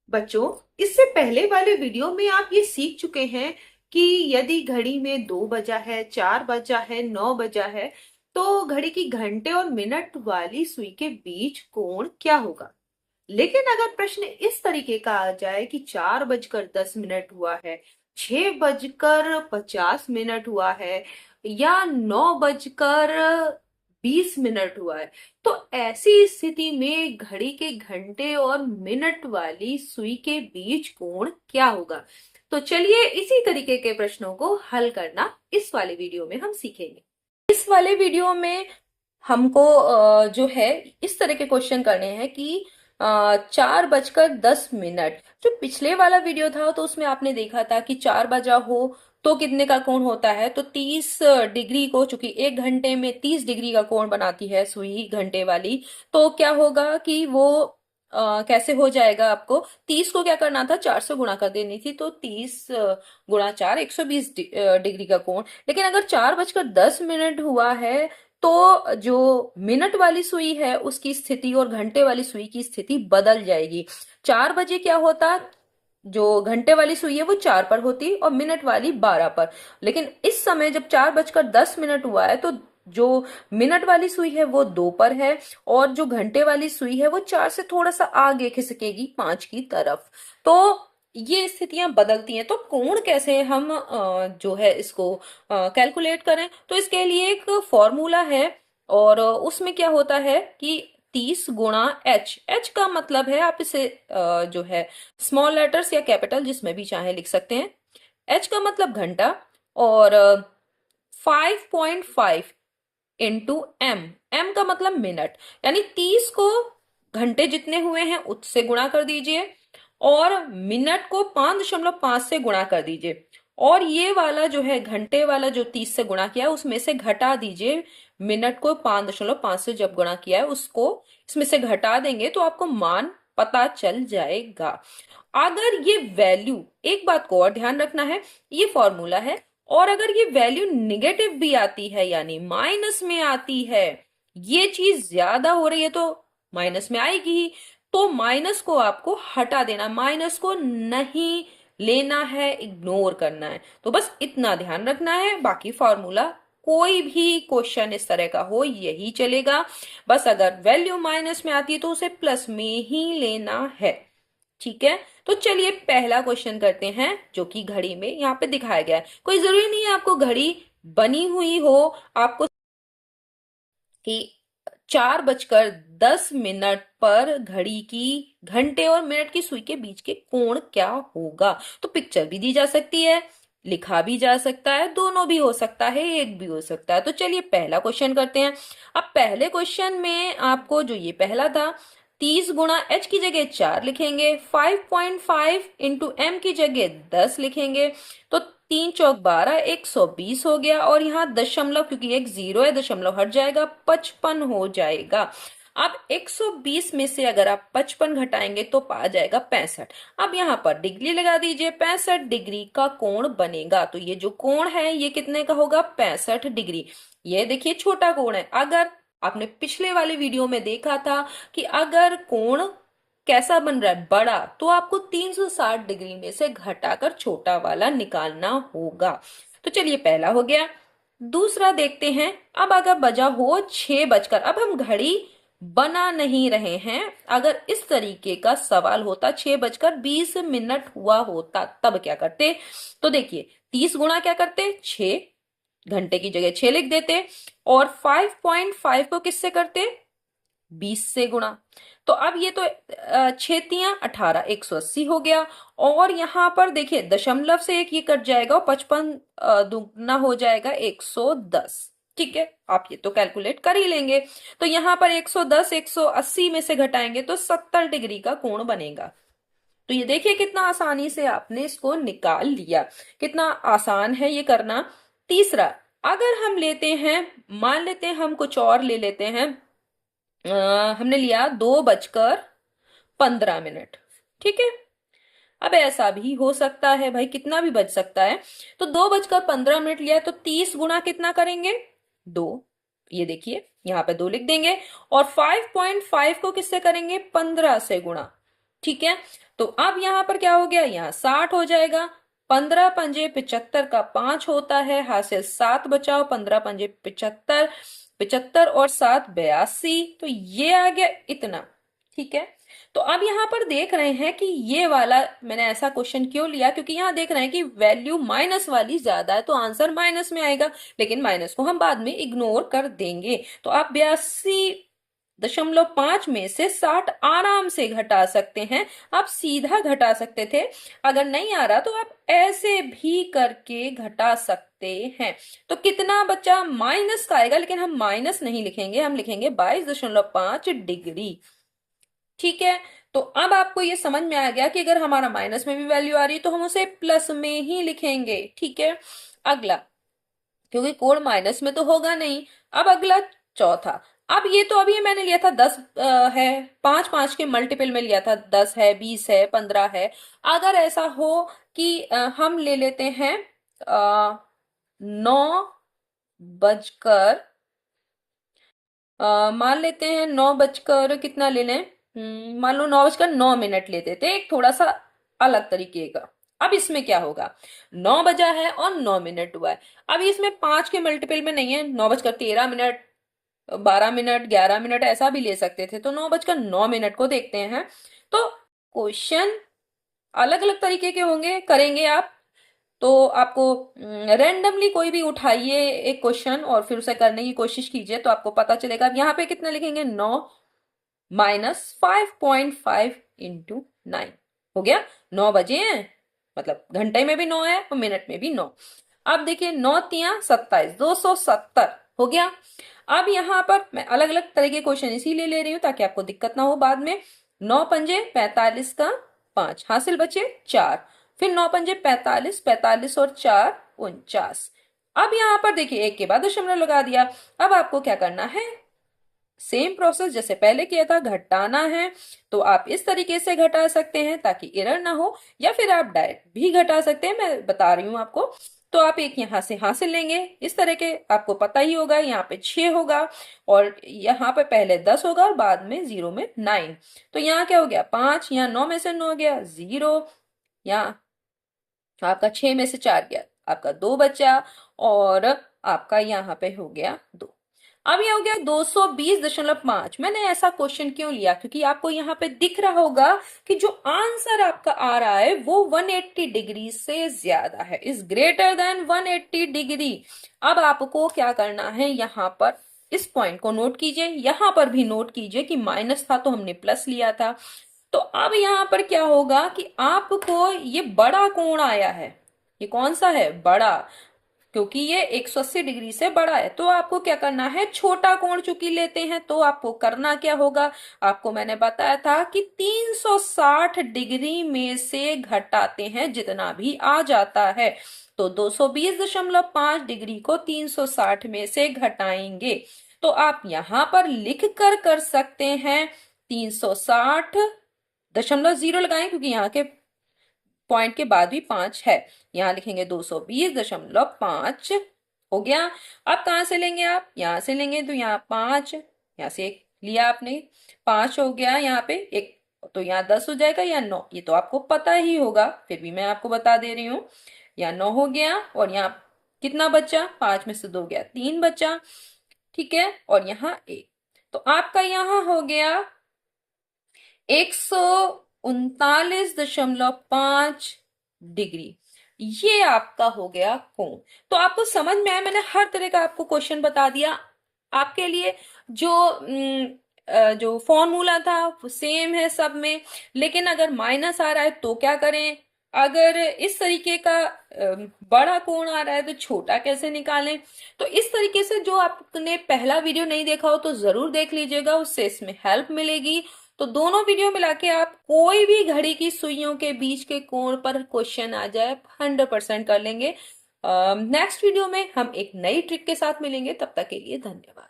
बच्चों, इससे पहले वाले वीडियो में आप ये सीख चुके हैं कि यदि घड़ी में 2 बजा है, 4 बजा है, 9 बजा है, तो घड़ी की घंटे और मिनट वाली सुई के बीच कोण क्या होगा। लेकिन अगर प्रश्न इस तरीके का आ जाए कि 4 बजकर 10 मिनट हुआ है, 6 बजकर 50 मिनट हुआ है, या 9 बजकर 20 मिनट हुआ है, तो ऐसी स्थिति में घड़ी के घंटे और मिनट वाली सुई के बीच कोण क्या होगा। तो चलिए इसी तरीके के प्रश्नों को हल करना इस वाले वीडियो में हम सीखेंगे। इस वाले वीडियो में हमको जो है इस तरह के क्वेश्चन करने हैं कि 4 बजकर 10 मिनट। जो पिछले वाला वीडियो था तो उसमें आपने देखा था कि 4 बजा हो तो कितने का कोण होता है, तो 30 डिग्री को, चूंकि 1 घंटे में 30 डिग्री का कोण बनाती है सुई घंटे वाली, तो क्या होगा कि वो कैसे हो जाएगा। आपको 30 को क्या करना था, 4 से गुणा कर देनी थी, तो 30 गुणा 4 120 डिग्री का कोण। लेकिन अगर 4 बजकर 10 मिनट हुआ है तो जो मिनट वाली सुई है उसकी स्थिति और घंटे वाली सुई की स्थिति बदल जाएगी। 4 बजे क्या होता, जो घंटे वाली सुई है वो 4 पर होती और मिनट वाली 12 पर। लेकिन इस समय जब 4 बजकर 10 मिनट हुआ है तो जो मिनट वाली सुई है वो 2 पर है, और जो घंटे वाली सुई है वो 4 से थोड़ा सा आगे खिसकेगी 5 की तरफ। तो ये स्थितियां बदलती हैं, तो कोण कैसे हम जो है इसको कैलकुलेट करें, तो इसके लिए एक फॉर्मूला है। और उसमें क्या होता है कि 30 गुणा एच का मतलब है, आप इसे जो है स्मॉल लेटर्स या कैपिटल जिसमें भी चाहे लिख सकते हैं। एच का मतलब घंटा, और 5.5 इंटू एम, एम का मतलब मिनट, यानी 30 को घंटे जितने हुए हैं उससे गुणा कर दीजिए और मिनट को 5.5 से गुणा कर दीजिए, और ये वाला जो है घंटे वाला जो 30 से गुणा किया है उसमें से घटा दीजिए। मिनट को 5.5 से जब गुणा किया है उसको इसमें से घटा देंगे तो आपको मान पता चल जाएगा। अगर ये वैल्यू, एक बात को और ध्यान रखना है, ये फॉर्मूला है, और अगर ये वैल्यू निगेटिव भी आती है यानी माइनस में आती है, ये चीज ज्यादा हो रही है तो माइनस में आएगी ही, तो माइनस को आपको हटा देना, माइनस को नहीं लेना है, इग्नोर करना है। तो बस इतना ध्यान रखना है, बाकी फॉर्मूला कोई भी क्वेश्चन इस तरह का हो यही चलेगा। बस अगर वैल्यू माइनस में आती है तो उसे प्लस में ही लेना है। ठीक है, तो चलिए पहला क्वेश्चन करते हैं जो कि घड़ी में यहाँ पे दिखाया गया है। कोई जरूरी नहीं है आपको घड़ी बनी हुई हो, आपको कि 4 बजकर 10 मिनट पर घड़ी की घंटे और मिनट की सुई के बीच के कोण क्या होगा। तो पिक्चर भी दी जा सकती है, लिखा भी जा सकता है, दोनों भी हो सकता है, एक भी हो सकता है। तो चलिए पहला क्वेश्चन करते हैं। अब पहले क्वेश्चन में आपको जो ये पहला था, 30 गुणा एच की जगह 4 लिखेंगे, 5.5 इंटू एम की जगह 10 लिखेंगे, तो 3 चौक 12, 120 हो गया, और यहाँ दशमलव, क्योंकि एक जीरो है दशमलव हट जाएगा, 55 हो जाएगा। अब 120 में से अगर आप 55 घटाएंगे तो आ जाएगा 65। अब यहाँ पर डिग्री लगा दीजिए, 65 डिग्री का कोण बनेगा। तो ये जो कोण है ये कितने का होगा, 65 डिग्री। ये देखिए छोटा कोण है। अगर आपने पिछले वाले वीडियो में देखा था कि अगर कोण कैसा बन रहा है बड़ा, तो आपको 360 डिग्री में से घटाकर छोटा वाला निकालना होगा। तो चलिए पहला हो गया। दूसरा देखते हैं। अब अगर बजा हो 6 बजकर, अब हम घड़ी बना नहीं रहे हैं, अगर इस तरीके का सवाल होता, 6 बजकर 20 मिनट हुआ होता, तब क्या करते। तो देखिए 30 गुणा क्या करते, 6, घंटे की जगह 6 लिख देते, और 5.5 को किससे करते, 20 से गुणा। तो अब ये तो 6 तियां 18, 180 हो गया। और यहां पर देखिए दशमलव से एक ये कट जाएगा और 55 दुगना हो जाएगा 110। ठीक है, आप ये तो कैलकुलेट कर ही लेंगे। तो यहाँ पर 110 180 में से घटाएंगे तो 70 डिग्री का कोण बनेगा। तो ये देखिए कितना आसानी से आपने इसको निकाल लिया, कितना आसान है ये करना। तीसरा, अगर हम लेते हैं, मान लेते हैं हम कुछ और ले लेते हैं, हमने लिया 2 बजकर 15 मिनट। ठीक है, अब ऐसा भी हो सकता है भाई, कितना भी बच सकता है। तो 2 बजकर 15 मिनट लिया तो 30 गुना कितना करेंगे, 2। ये देखिए यहाँ पे 2 लिख देंगे, और 5.5 को किससे करेंगे, 15 से गुणा। ठीक है, तो अब यहां पर क्या हो गया, यहाँ 60 हो जाएगा। 15 पंजे 75 का 5 होता है, हासिल 7 बचाओ, 15 पंजे 75, 75 और 7 82, तो ये आ गया इतना। ठीक है, तो अब यहां पर देख रहे हैं कि ये वाला मैंने ऐसा क्वेश्चन क्यों लिया, क्योंकि यहां देख रहे हैं कि वैल्यू माइनस वाली ज्यादा है तो आंसर माइनस में आएगा, लेकिन माइनस को हम बाद में इग्नोर कर देंगे। तो आप 82.5 में से 60 आराम से घटा सकते हैं। आप सीधा घटा सकते थे, अगर नहीं आ रहा तो आप ऐसे भी करके घटा सकते हैं। तो कितना बचा, माइनस का आएगा, लेकिन हम माइनस नहीं लिखेंगे, हम लिखेंगे 22.5 डिग्री। ठीक है, तो अब आपको ये समझ में आ गया कि अगर हमारा माइनस में भी वैल्यू आ रही है तो हम उसे प्लस में ही लिखेंगे। ठीक है, अगला, क्योंकि कोड माइनस में तो होगा नहीं। अब अगला चौथा, अब ये तो अभी मैंने लिया था 10 है, 5 5 के मल्टीपल में लिया था, 10 है, 20 है, 15 है। अगर ऐसा हो कि हम ले लेते हैं 9 बजकर, मान लेते हैं 9 बजकर कितना ले लें, मान लो 9 बजकर 9 मिनट लेते थे, एक थोड़ा सा अलग तरीके का। अब इसमें क्या होगा, 9 बजा है और 9 मिनट हुआ है। अब इसमें 5 के मल्टीपल में नहीं है, 9 बजकर 13 मिनट, 12 मिनट, 11 मिनट ऐसा भी ले सकते थे, तो 9 बजकर 9 मिनट को देखते हैं। तो क्वेश्चन अलग अलग तरीके के होंगे, करेंगे आप तो आपको रैंडमली कोई भी उठाइए एक क्वेश्चन और फिर उसे करने की कोशिश कीजिए, तो आपको पता चलेगा। अब यहाँ पे कितना लिखेंगे, 9 - 5.5 × 9 हो गया। 9 बजे हैं, मतलब घंटे में भी 9 है और मिनट में भी 9। अब देखिए 9 × 3 = 27, 270 हो गया। अब यहाँ पर मैं अलग अलग तरह के क्वेश्चन इसीलिए ले रही हूं ताकि आपको दिक्कत ना हो बाद में। 9 पंजे 45 का 5, हासिल बचे 4, फिर 9 पंजे 45, 45 और 4 49। अब यहां पर देखिए एक के बाद दशमलव लगा दिया। अब आपको क्या करना है, सेम प्रोसेस जैसे पहले किया था, घटाना है। तो आप इस तरीके से घटा सकते हैं ताकि एरर ना हो, या फिर आप डायरेक्ट भी घटा सकते हैं, मैं बता रही हूं आपको। तो आप एक यहां से हासिल लेंगे, इस तरह के, आपको पता ही होगा, यहाँ पे 6 होगा और यहाँ पे पहले 10 होगा और बाद में 0 में 9। तो यहाँ क्या हो गया, 5, यहाँ 9 में से 9 गया 0, यहाँ आपका 6 में से 4 गया, आपका 2 बचा, और आपका यहाँ पे हो गया 2। अब ये हो गया 220.5। मैंने ऐसा क्वेश्चन क्यों लिया, क्योंकि आपको यहाँ पे दिख रहा होगा कि जो आंसर आपका आ रहा है वो 180 डिग्री से ज्यादा है, इज ग्रेटर देन 180 डिग्री। अब आपको क्या करना है, यहाँ पर इस पॉइंट को नोट कीजिए, यहाँ पर भी नोट कीजिए कि माइनस था तो हमने प्लस लिया था। तो अब यहां पर क्या होगा कि आपको ये बड़ा कोण आया है, ये कौन सा है, बड़ा, क्योंकि ये 180 डिग्री से बड़ा है। तो आपको क्या करना है, छोटा कोण चूंकि लेते हैं तो आपको करना क्या होगा, आपको मैंने बताया था कि 360 डिग्री में से घटाते हैं जितना भी आ जाता है। तो 220.5 डिग्री को 360 में से घटाएंगे, तो आप यहां पर लिख कर सकते हैं 360, दशमलव जीरो लगाएं क्योंकि यहाँ के पॉइंट के बाद भी 5 है, यहां लिखेंगे 220.5 हो गया। अब कहां से लेंगे, आप यहां से लेंगे, तो यहाँ 5, यहाँ से एक लिया आपने, 5 हो गया, यहाँ पे एक, तो यहाँ 10 हो जाएगा या 9, ये तो आपको पता ही होगा, फिर भी मैं आपको बता दे रही हूँ। यहाँ 9 हो गया और यहाँ कितना बचा, 5 में से 2 गया, 3 बचा। ठीक है, और यहाँ 1, तो आपका यहाँ हो गया 139.5 डिग्री। ये आपका हो गया कोण। तो आपको समझ में आया, मैंने हर तरह का आपको क्वेश्चन बता दिया आपके लिए। जो जो फॉर्मूला था वो सेम है सब में, लेकिन अगर माइनस आ रहा है तो क्या करें, अगर इस तरीके का बड़ा कोण आ रहा है तो छोटा कैसे निकालें। तो इस तरीके से जो आपने पहला वीडियो नहीं देखा हो तो जरूर देख लीजिएगा, उससे इसमें हेल्प मिलेगी। तो दोनों वीडियो मिला के आप कोई भी घड़ी की सुइयों के बीच के कोण पर क्वेश्चन आ जाए 100% कर लेंगे। नेक्स्ट वीडियो में हम एक नई ट्रिक के साथ मिलेंगे, तब तक के लिए धन्यवाद।